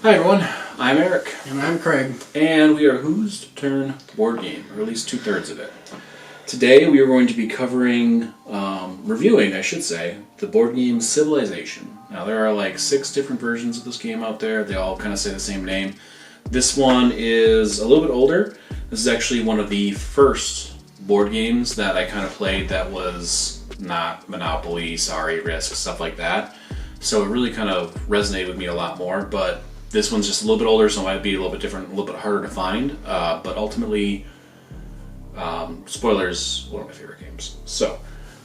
Hi everyone, I'm Eric. And I'm Craig. And we are Whose Turn Board Game, or at least 2/3 of it. Today we are going to be covering, reviewing, I should say, the board game Civilization. Now there are like 6 different versions of this game out there. They all kind of say the same name. This one is a little bit older. This is actually one of the first board games that I kind of played that was not Monopoly, Sorry, Risk, stuff like that. So it really kind of resonated with me a lot more, but this one's just a little bit older, so it might be a little bit different, a little bit harder to find. But ultimately, spoilers, one of my favorite games. So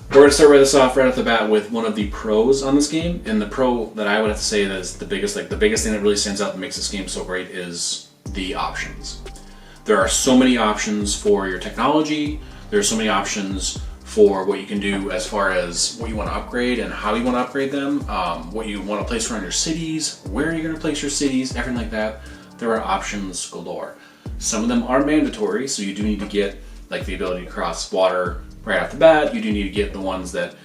we're going to start this off right off the bat with one of the pros on this game, and the pro that I would have to say that is the biggest thing that really stands out and makes this game so great is the options. There are so many options for your technology. There are so many options for what you can do as far as what you want to upgrade and how you want to upgrade them, what you want to place around your cities, where you're going to place your cities, everything like that. There are options galore. Some of them are mandatory, so you do need to get like the ability to cross water right off the bat. You do need to get the ones that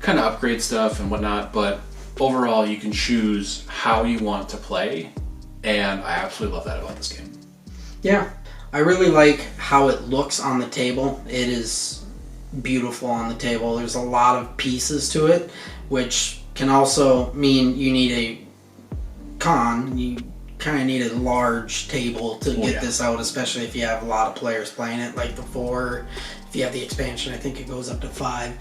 kind of upgrade stuff and whatnot, but overall you can choose how you want to play, and I absolutely love that about this game. Yeah, I really like how it looks on the table. It is beautiful on the table. There's a lot of pieces to it, which can also mean you need a con. You kind of need a large table to get this out, especially if you have a lot of players playing it, like before. If you have the expansion, I think it goes up to 5.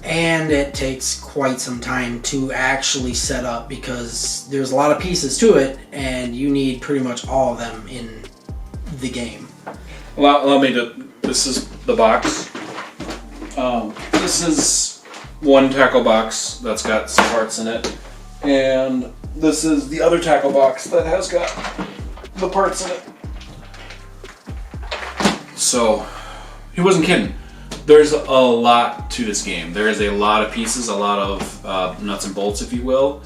And it takes quite some time to actually set up because there's a lot of pieces to it, and you need pretty much all of them in the game. Allow me to. This is the box. This is one tackle box that's got some parts in it, and this is the other tackle box that has got the parts in it. So, he wasn't kidding. There's a lot to this game. There is a lot of pieces, a lot of nuts and bolts, if you will,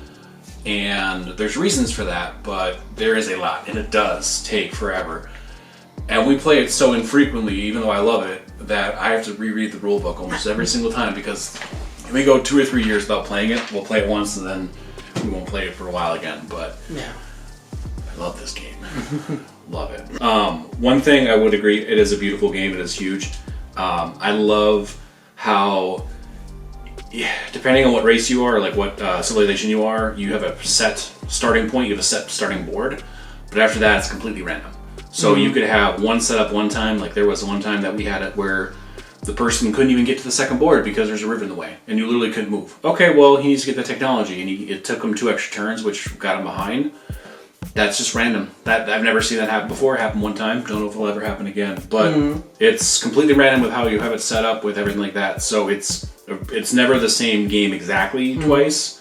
and there's reasons for that, but there is a lot, and it does take forever. And we play it so infrequently, even though I love it, that I have to reread the rule book almost every single time because if we go 2 or 3 years without playing it, we'll play it once and then we won't play it for a while again. But yeah, I love this game. Love it. One thing I would agree, it is a beautiful game. It is huge. I love how, depending on what race you are, like what civilization you are, you have a set starting point, you have a set starting board, but after that it's completely random. So you could have one set up one time, like there was one time that we had it where the person couldn't even get to the second board because there's a river in the way, and you literally couldn't move. Okay, well, he needs to get the technology, and it took him 2 extra turns, which got him behind. That's just random. That I've never seen that happen before. It happened one time. Don't know if it'll ever happen again. But it's completely random with how you have it set up with everything like that. So it's never the same game exactly twice,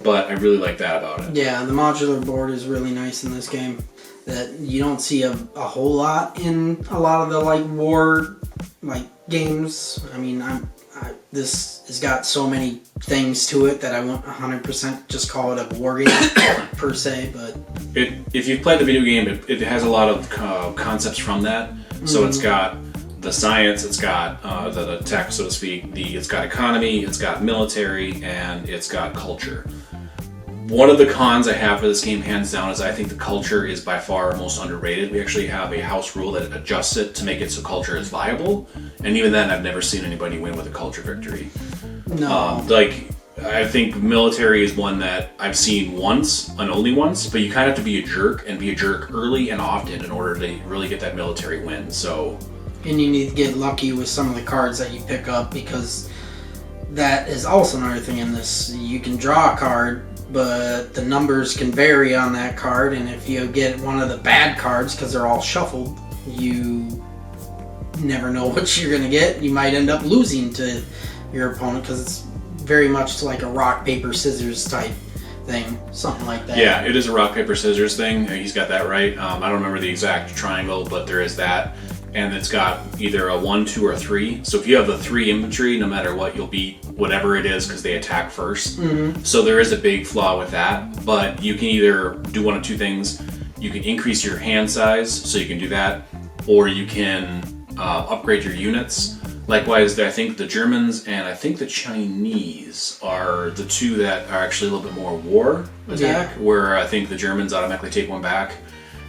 but I really like that about it. Yeah, the modular board is really nice in this game. That you don't see a whole lot in a lot of the war games. I mean, this has got so many things to it that I won't 100% just call it a war game per se. But if you've played the video game, it has a lot of concepts from that. So it's got the science, it's got the tech, so to speak. It's got economy, it's got military, and it's got culture. One of the cons I have for this game, hands down, is I think the culture is by far most underrated. We actually have a house rule that adjusts it to make it so culture is viable, and even then I've never seen anybody win with a culture victory. No. I think military is one that I've seen once, and only once, but you kind of have to be a jerk, and be a jerk early and often in order to really get that military win, so... And you need to get lucky with some of the cards that you pick up, because that is also another thing in this. You can draw a card, but the numbers can vary on that card, and if you get one of the bad cards because they're all shuffled, you never know what you're going to get. You might end up losing to your opponent because it's very much like a rock, paper, scissors type thing, something like that. Yeah, it is a rock, paper, scissors thing. He's got that right. I don't remember the exact triangle, but there is that. And it's got either a 1, 2, or 3. So if you have the 3 infantry, no matter what, you'll beat whatever it is because they attack first. So there is a big flaw with that. But you can either do one of 2 things. You can increase your hand size, so you can do that. Or you can upgrade your units. Likewise, I think the Germans and I think the Chinese are the two that are actually a little bit more war attack, where I think the Germans automatically take one back.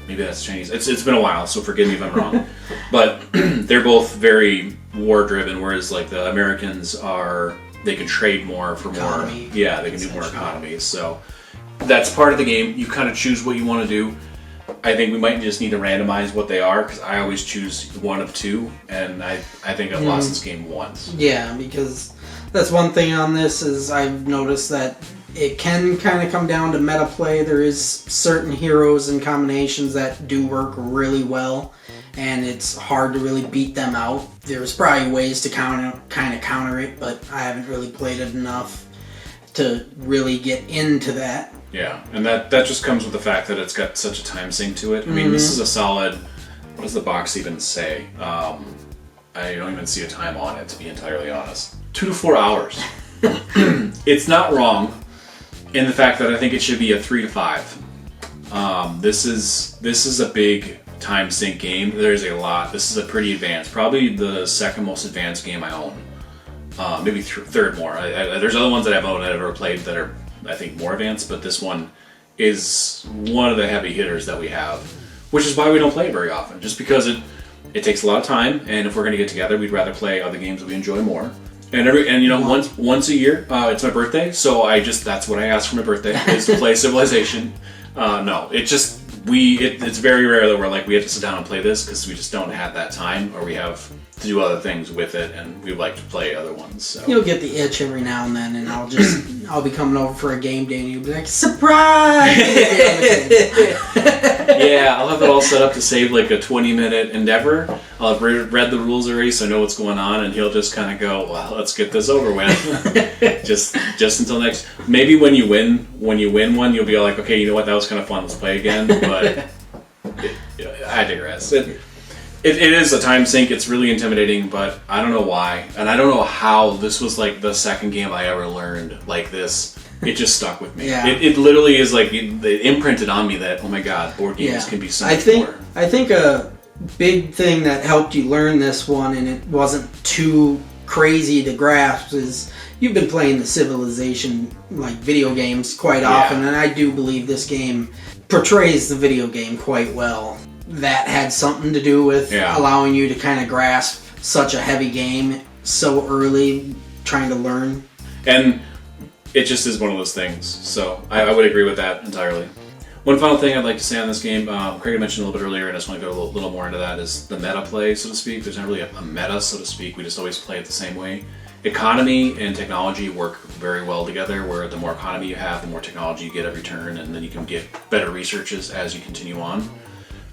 Maybe that's Chinese. It's been a while, so forgive me if I'm wrong. But they're both very war-driven, whereas like the Americans they can trade more for economy, more. Yeah, they can do more economy. So that's part of the game. You kind of choose what you want to do. I think we might just need to randomize what they are, because I always choose one of two, and I think I've lost this game once. Yeah, because that's one thing on this is I've noticed that it can kind of come down to meta play. There is certain heroes and combinations that do work really well, and it's hard to really beat them out. There's probably ways to kind of counter it, but I haven't really played it enough to really get into that. Yeah, and that just comes with the fact that it's got such a time sink to it. I mean, this is a solid... What does the box even say? I don't even see a time on it, to be entirely honest. 2 to 4 hours. It's not wrong in the fact that I think it should be a 3 to 5. This is a big time sink game. There's a lot. This is a pretty advanced, probably the second most advanced game I own. Maybe third more. There's other ones that I've owned that I've ever played that are, I think, more advanced, but this one is one of the heavy hitters that we have, which is why we don't play it very often, just because it takes a lot of time, and if we're going to get together, we'd rather play other games that we enjoy more. And once a year, it's my birthday, so that's what I ask for my birthday, is to play Civilization. It's very rare that we're like, we have to sit down and play this, because we just don't have that time, or we have to do other things with it, and we like to play other ones. So. You'll get the itch every now and then, and I'll be coming over for a game day, and you'll be like, surprise! Yeah, I'll have it all set up to save like a 20-minute endeavor. I'll have read the rules already, so I know what's going on, and he'll just kind of go, well, let's get this over with. just until next. Maybe when you win one, you'll be like, okay, you know what, that was kind of fun, let's play again. But I digress. It is a time sink. It's really intimidating, but I don't know why, and I don't know how. This was like the second game I ever learned like this. It just stuck with me. Yeah. It literally is like it imprinted on me that, oh my god, board games can be so much more. I think a big thing that helped you learn this one, and it wasn't too crazy to grasp, is you've been playing the Civilization like video games quite often, and I do believe this game portrays the video game quite well. That had something to do with allowing you to kind of grasp such a heavy game so early, trying to learn. And it just is one of those things. So I would agree with that entirely. One final thing I'd like to say on this game, Craig mentioned a little bit earlier, and I just want to go a little more into that, is the meta play, so to speak. There's not really a meta, so to speak. We just always play it the same way. Economy and technology work very well together, where the more economy you have, the more technology you get every turn, and then you can get better researches as you continue on.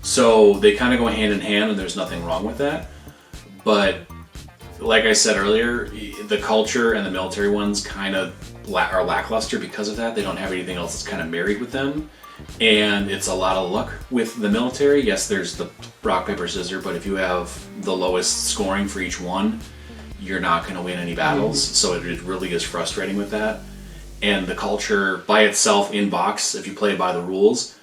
So they kind of go hand in hand, and there's nothing wrong with that. But like I said earlier, the culture and the military ones kind of are lackluster because of that. They don't have anything else that's kind of married with them. And it's a lot of luck with the military. Yes, there's the rock, paper, scissors, but if you have the lowest scoring for each one, you're not going to win any battles. So it really is frustrating with that. And the culture by itself in box, if you play by the rules,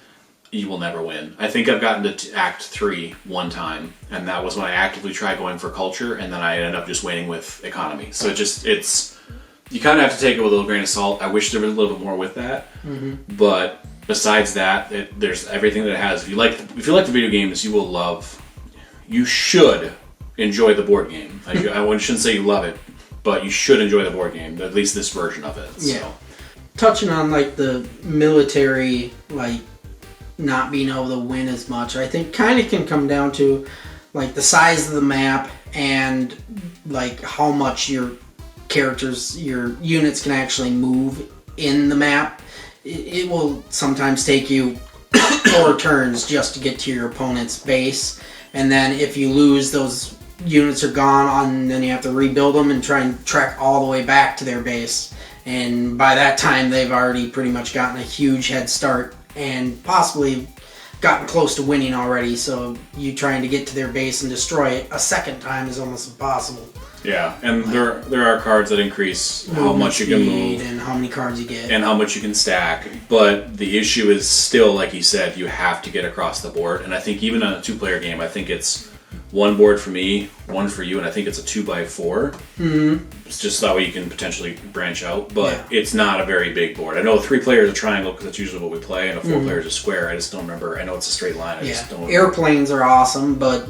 you will never win. I think I've gotten to Act 3 one time, and that was when I actively tried going for culture, and then I ended up just winning with economy. So it's you kind of have to take it with a little grain of salt. I wish there was a little bit more with that, but besides that, there's everything that it has. If you like the video games, you should enjoy the board game. I shouldn't say you love it, but you should enjoy the board game, at least this version of it. So. Yeah. Touching on like the military, like not being able to win as much, I think kind of can come down to like the size of the map and like how much your units can actually move in the map. It will sometimes take you 4 turns just to get to your opponent's base, and then if you lose, those units are gone, and then you have to rebuild them and try and trek all the way back to their base. And by that time, they've already pretty much gotten a huge head start and possibly gotten close to winning already. So you trying to get to their base and destroy it a second time is almost impossible. Yeah, and there are cards that increase how much you can move and how many cards you get and how much you can stack. But the issue is still, like you said, you have to get across the board. And I think even on a 2-player game, I think it's one board for me, one for you, and I think it's a 2x4. Mm-hmm. It's just that way you can potentially branch out, but it's not a very big board. I know 3 players a triangle because that's usually what we play, and a 4 players a square. I just don't remember. I know it's a straight line. I just don't remember. Airplanes are awesome, but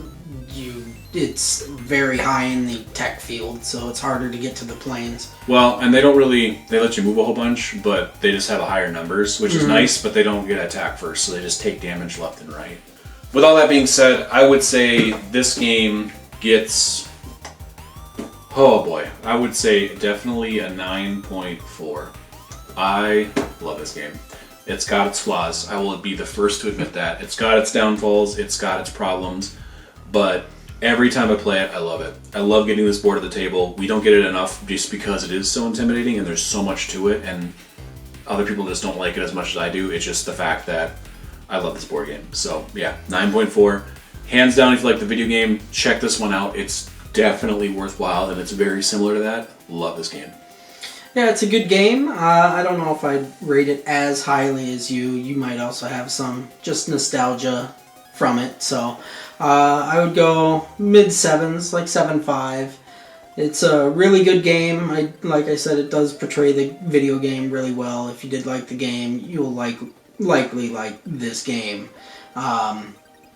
it's very high in the tech field, so it's harder to get to the planes. Well, and they let you move a whole bunch, but they just have a higher numbers, which is nice, but they don't get attack first, so they just take damage left and right. With all that being said, I would say this game gets, oh boy, I would say definitely a 9.4. I love this game. It's got its flaws. I will be the first to admit that. It's got its downfalls, it's got its problems, but every time I play it, I love it. I love getting this board at the table. We don't get it enough just because it is so intimidating and there's so much to it, and other people just don't like it as much as I do. It's just the fact that I love this board game. So yeah, 9.4. Hands down, if you like the video game, check this one out. It's definitely worthwhile, and it's very similar to that. Love this game. Yeah, it's a good game. I don't know if I'd rate it as highly as you. You might also have some just nostalgia from it. So I would go mid-7s, like 7.5. It's a really good game. Like I said, it does portray the video game really well. If you did like the game, you'll likely like this game.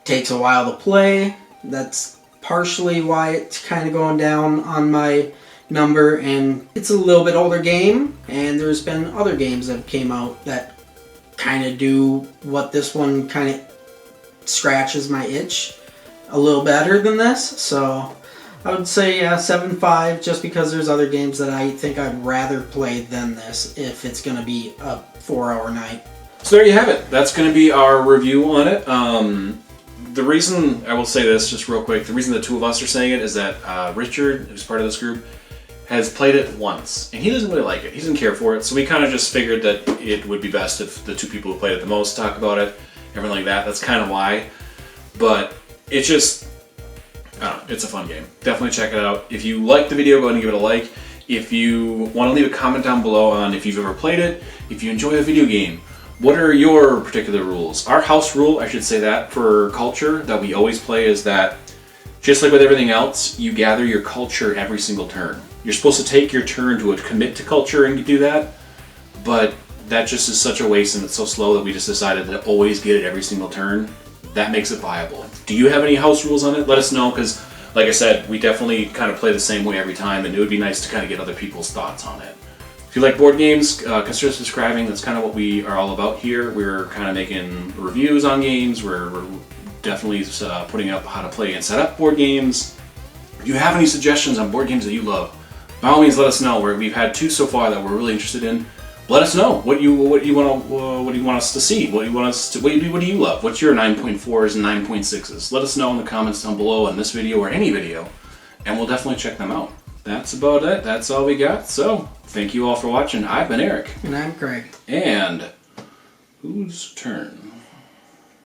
Takes a while to play. That's partially why it's kind of going down on my number, and it's a little bit older game, and there's been other games that came out that kind of do what this one kind of scratches my itch a little better than this. So I would say 7.5, just because there's other games that I think I'd rather play than this if it's going to be a 4-hour night. So there you have it. That's going to be our review on it. The reason, I will say this just real quick, the reason the two of us are saying it is that Richard, who's part of this group, has played it once, and he doesn't really like it. He doesn't care for it, so we kind of just figured that it would be best if the two people who played it the most talk about it, everything like that. That's kind of why. But it's just, I don't know, it's a fun game. Definitely check it out. If you like the video, go ahead and give it a like. If you want to leave a comment down below on if you've ever played it, if you enjoy a video game, what are your particular rules? Our house rule, I should say that, for culture that we always play is that, just like with everything else, you gather your culture every single turn. You're supposed to take your turn to commit to culture and do that, but that just is such a waste and it's so slow that we just decided to always get it every single turn. That makes it viable. Do you have any house rules on it? Let us know, because like I said, we definitely kind of play the same way every time, and it would be nice to kind of get other people's thoughts on it. If you like board games, consider subscribing. That's kind of what we are all about here. We're kind of making reviews on games. We're definitely putting up how to play and set up board games. If you have any suggestions on board games that you love, by all means, let us know. We've had 2 so far that we're really interested in. Let us know what you want us to see. What do you love? What's your 9.4s and 9.6s? Let us know in the comments down below on this video or any video, and we'll definitely check them out. That's about it. That's all we got. So, thank you all for watching. I've been Eric. And I'm Craig. And whose turn?